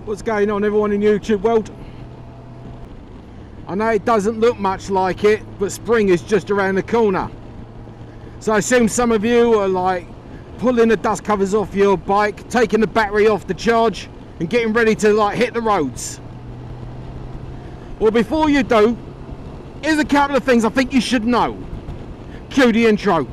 What's going on, everyone in YouTube world? I know it doesn't look much like it, but spring is just around the corner. So I assume some of you are like pulling the dust covers off your bike, taking the battery off the charge and getting ready to like hit the roads. Well, before you do, here's a couple of things I think you should know. Cue the intro.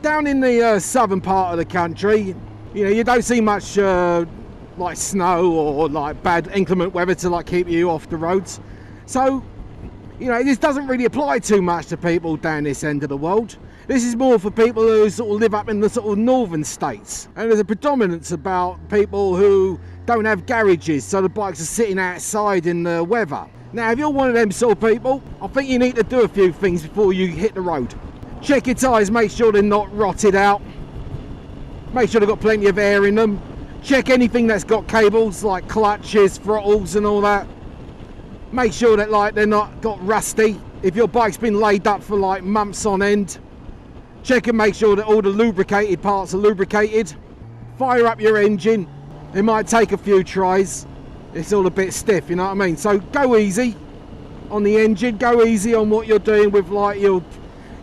Down in the southern part of the country, you know, you don't see much like snow or like bad inclement weather to like keep you off the roads. So, you know, this doesn't really apply too much to people down this end of the world. This is more for people who sort of live up in the sort of northern states. And there's a predominance about people who don't have garages, so the bikes are sitting outside in the weather. Now, if you're one of them sort of people, I think you need to do a few things before you hit the road. Check your tyres, make sure they're not rotted out. Make sure they've got plenty of air in them. Check anything that's got cables like clutches, throttles and all that. Make sure that like they're not got rusty. If your bike's been laid up for like months on end, check and make sure that all the lubricated parts are lubricated. Fire up your engine. It might take a few tries. It's all a bit stiff, you know what I mean? So go easy on the engine. Go easy on what you're doing with like your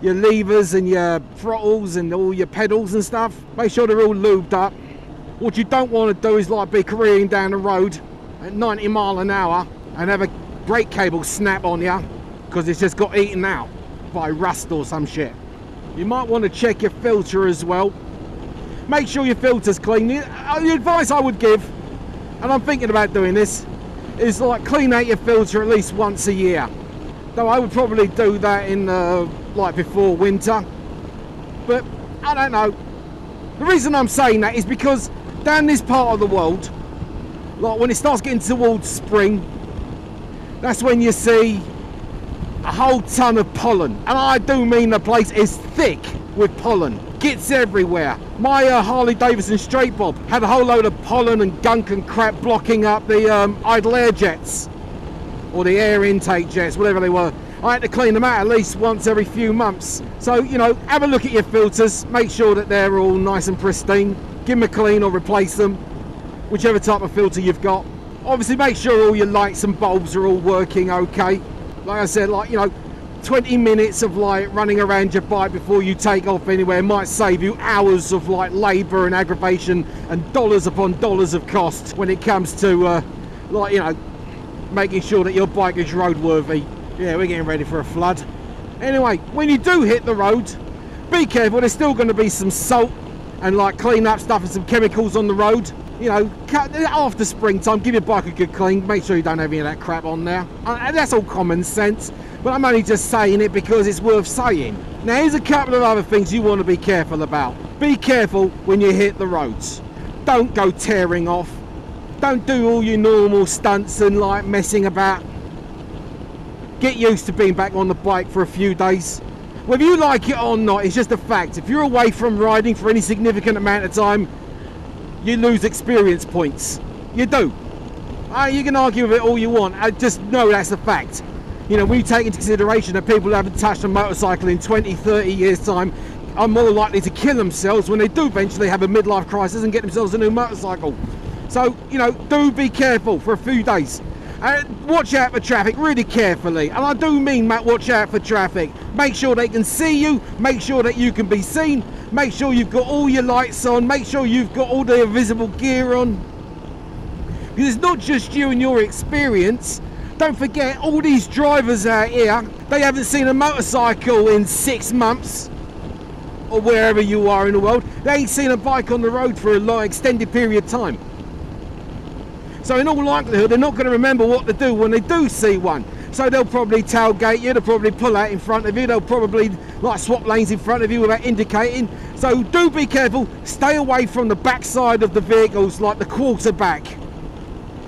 levers and your throttles and all your pedals and stuff. Make sure they're all lubed up. What you don't want to do is like be careering down the road at 90 miles an hour and have a brake cable snap on you because it's just got eaten out by rust or some shit. You might want to check your filter as well. Make sure your filter's clean. The advice I would give, and I'm thinking about doing this, is like clean out your filter at least once a year. Though I would probably do that in like before winter, but I don't know. The reason I'm saying that is because down this part of the world, like when it starts getting towards spring, that's when you see a whole ton of pollen, and I do mean the place is thick with pollen. Gets everywhere. My Harley Davidson straight bob had a whole load of pollen and gunk and crap blocking up the idle air jets, or the air intake jets, whatever they were. I had to clean them out at least once every few months. So, you know, have a look at your filters, make sure that they're all nice and pristine. Give them a clean or replace them, whichever type of filter you've got. Obviously make sure all your lights and bulbs are all working okay. Like I said, like, you know, 20 minutes of like running around your bike before you take off anywhere might save you hours of like labour and aggravation and dollars upon dollars of cost when it comes to like, you know, making sure that your bike is roadworthy. Yeah, we're getting ready for a flood. Anyway, when you do hit the road, be careful. There's still going to be some salt and like clean up stuff and some chemicals on the road. You know, after springtime, give your bike a good clean. Make sure you don't have any of that crap on there. And that's all common sense, but I'm only just saying it because it's worth saying. Now, here's a couple of other things you want to be careful about. Be careful when you hit the roads. Don't go tearing off. Don't do all your normal stunts and like messing about. Get used to being back on the bike for a few days. Whether you like it or not, it's just a fact. If you're away from riding for any significant amount of time, you lose experience points. You do. You can argue with it all you want. I just know that's a fact. You know, we take into consideration that people who haven't touched a motorcycle in 20, 30 years time are more likely to kill themselves when they do eventually have a midlife crisis and get themselves a new motorcycle. So, you know, do be careful for a few days. Watch out for traffic really carefully, and I do mean watch out for traffic. Make sure they can see you, make sure that you can be seen, make sure you've got all your lights on, make sure you've got all the visible gear on, because it's not just you and your experience. Don't forget, all these drivers out here, they haven't seen a motorcycle in 6 months, or wherever you are in the world. They ain't seen a bike on the road for a long extended period of time. So in all likelihood, they're not going to remember what to do when they do see one. So they'll probably tailgate you, they'll probably pull out in front of you, they'll probably like swap lanes in front of you without indicating. So do be careful, stay away from the backside of the vehicles like the quarterback.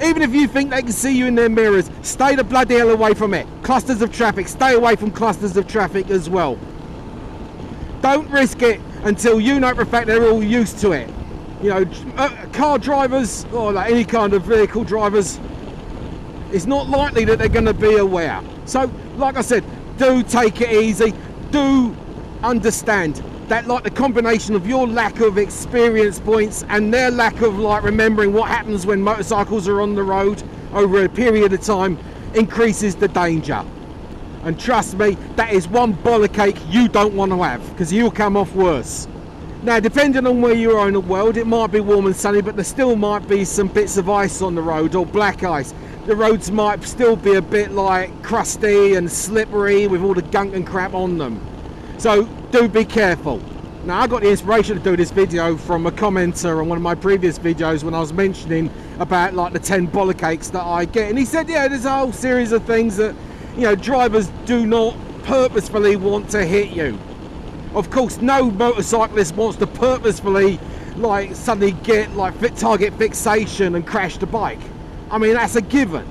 Even if you think they can see you in their mirrors, stay the bloody hell away from it. Clusters of traffic, stay away from clusters of traffic as well. Don't risk it until you know for a fact they're all used to it. You know, car drivers or like any kind of vehicle drivers, it's not likely that they're going to be aware. So like I said, do take it easy. do understand that like the combination of your lack of experience points and their lack of like remembering what happens when motorcycles are on the road over a period of time increases the danger. And trust me, that is one bollockake you don't want to have, because you'll come off worse. Now, depending on where you are in the world, it might be warm and sunny, but there still might be some bits of ice on the road, or black ice. The roads might still be a bit like crusty and slippery with all the gunk and crap on them. So do be careful. Now, I got the inspiration to do this video from a commenter on one of my previous videos when I was mentioning about like the 10 bollockakes that I get, and he said, yeah, there's a whole series of things that, you know, drivers do not purposefully want to hit you. Of course, no motorcyclist wants to purposefully like suddenly get like target fixation and crash the bike. I mean, that's a given.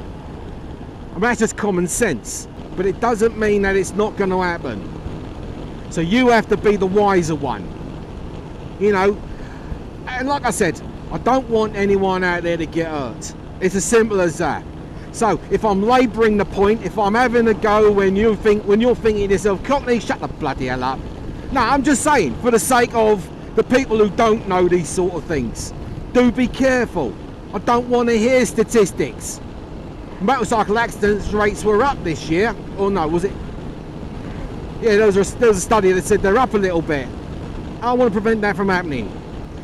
I mean, that's just common sense. But it doesn't mean that it's not going to happen. So you have to be the wiser one. You know, and like I said, I don't want anyone out there to get hurt. It's as simple as that. So if I'm labouring the point, if I'm having a go when you're thinking to yourself, Cockney, shut the bloody hell up. No, I'm just saying, for the sake of the people who don't know these sort of things, do be careful. I don't want to hear statistics. Motorcycle accidents rates were up this year, or no, was it? Yeah, there was a study that said they're up a little bit. I want to prevent that from happening.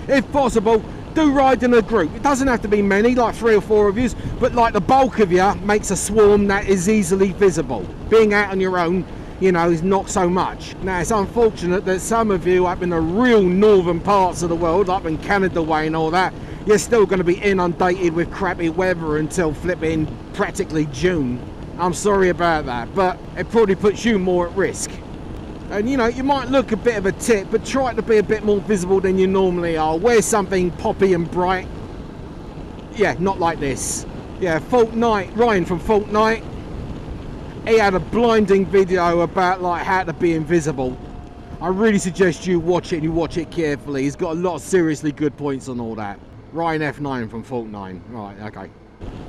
If possible, do ride in a group. It doesn't have to be many, like 3 or 4 of you, but like the bulk of you makes a swarm that is easily visible. Being out on your own, you know, is not so much. Now, it's unfortunate that some of you up in the real northern parts of the world, up in Canada way and all that, you're still going to be inundated with crappy weather until flipping practically June. I'm sorry about that, but it probably puts you more at risk. And you know, you might look a bit of a tip, but try to be a bit more visible than you normally are. Wear something poppy and bright. Yeah, not like this. Yeah, Ryan from Fortnite, he had a blinding video about like how to be invisible. I really suggest you watch it, and you watch it carefully. He's got a lot of seriously good points on all that. Ryan F9 from Fortnite. Right, okay.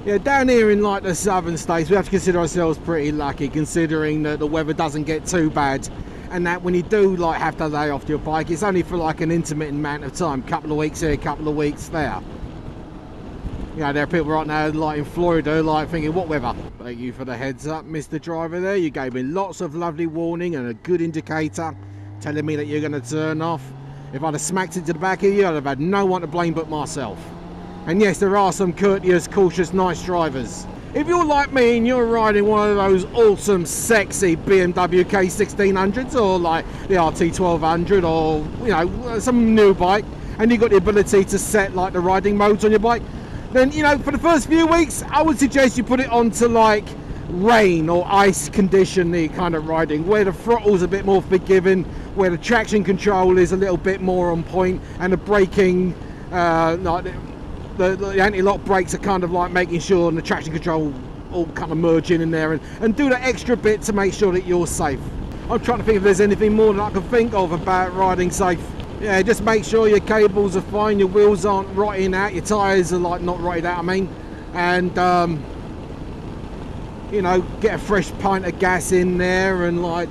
Yeah, down here in like the southern states, we have to consider ourselves pretty lucky, considering that the weather doesn't get too bad, and that when you do like have to lay off your bike, it's only for like an intermittent amount of time, couple of weeks here, couple of weeks there. You know, there are people right now like in Florida like thinking, what weather? Thank you for the heads up, Mr. Driver there. You gave me lots of lovely warning and a good indicator telling me that you're going to turn off. If I'd have smacked it to the back of you, I'd have had no one to blame but myself. And yes, there are some courteous, cautious, nice drivers. If you're like me and you're riding one of those awesome, sexy BMW K1600s or like the RT1200 or, you know, some new bike, and you've got the ability to set like the riding modes on your bike, then, you know, for the first few weeks, I would suggest you put it onto like rain or ice condition, the kind of riding, where the throttle's a bit more forgiving, where the traction control is a little bit more on point, and the braking, like the anti-lock brakes are kind of like making sure, and the traction control all kind of merge in there, and do that extra bit to make sure that you're safe. I'm trying to think if there's anything more that I can think of about riding safe. Yeah, just make sure your cables are fine, your wheels aren't rotting out, your tyres are like not rotted out, I mean, and you know, get a fresh pint of gas in there and like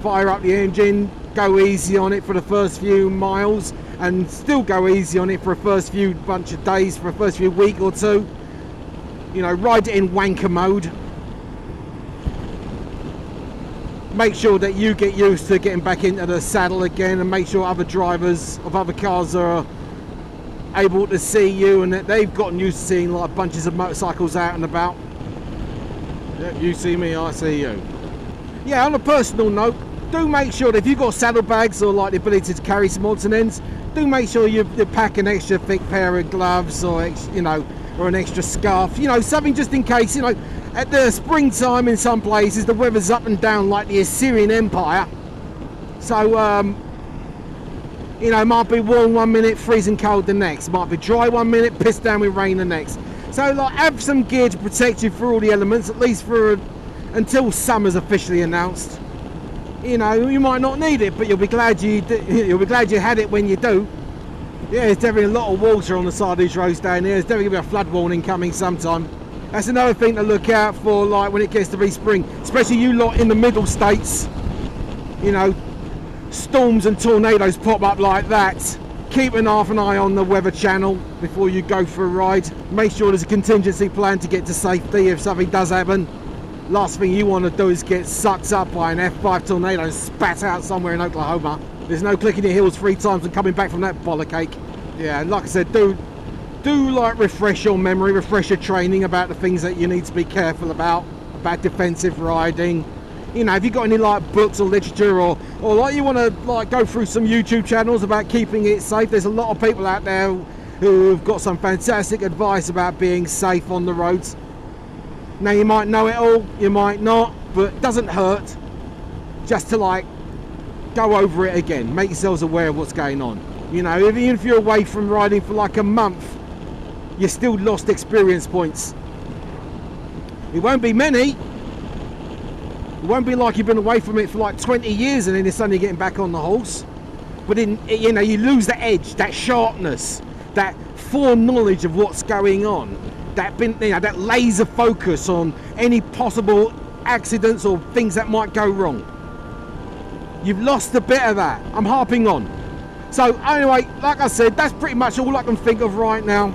fire up the engine, go easy on it for the first few miles, and still go easy on it for the first few bunch of days, for the first few week or two. You know, ride it in wanker mode. Make sure that you get used to getting back into the saddle again, and make sure other drivers of other cars are able to see you and that they've gotten used to seeing like bunches of motorcycles out and about. Yep, you see me, I see you. Yeah, on a personal note, do make sure that if you've got saddlebags or like the ability to carry some odds and ends, do make sure you pack an extra thick pair of gloves, or you know, or an extra scarf, you know, something just in case. You know, at the springtime in some places the weather's up and down like the Assyrian Empire, so you know, it might be warm one minute, freezing cold the next, might be dry one minute, pissed down with rain the next. So like, have some gear to protect you through all the elements, at least for until summer's officially announced. You know, you might not need it, but you'll be glad you had it when you do. Yeah, there's definitely a lot of water on the side of these roads down here. There's definitely going to be a flood warning coming sometime. That's another thing to look out for, like when it gets to be spring, especially you lot in the middle states. you know, storms and tornadoes pop up like that, keep half an eye on the weather channel before you go for a ride. Make sure there's a contingency plan to get to safety if something does happen. Last thing you want to do is get sucked up by an F5 tornado and spat out somewhere in Oklahoma. There's no clicking your heels 3 times and coming back from that bollock. Yeah, like I said, do like refresh your memory, refresh your training about the things that you need to be careful about defensive riding. You know, if you've got any like books or literature, or like you want to like go through some YouTube channels about keeping it safe, there's a lot of people out there who've got some fantastic advice about being safe on the roads. Now you might know it all, you might not, but it doesn't hurt just to like go over it again, make yourselves aware of what's going on. You know, even if you're away from riding for like a month, you still lost experience points. It won't be many. It won't be like you've been away from it for like 20 years and then it's suddenly getting back on the horse. But you know, you lose the edge, that sharpness, that foreknowledge of what's going on, that laser focus on any possible accidents or things that might go wrong. You've lost a bit of that. I'm harping on. So anyway, like I said, that's pretty much all I can think of right now.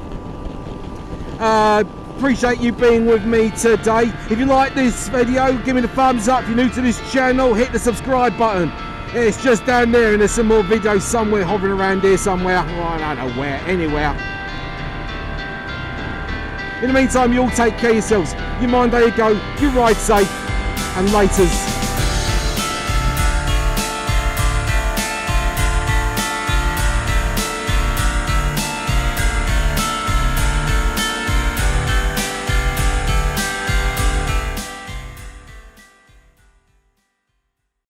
Appreciate you being with me today. If you like this video, give me the thumbs up. If you're new to this channel, hit the subscribe button. It's just down there, and there's some more videos somewhere hovering around here somewhere. Well, I don't know where, anywhere. In the meantime, you all take care of yourselves. You mind how you go, you ride safe, and laters.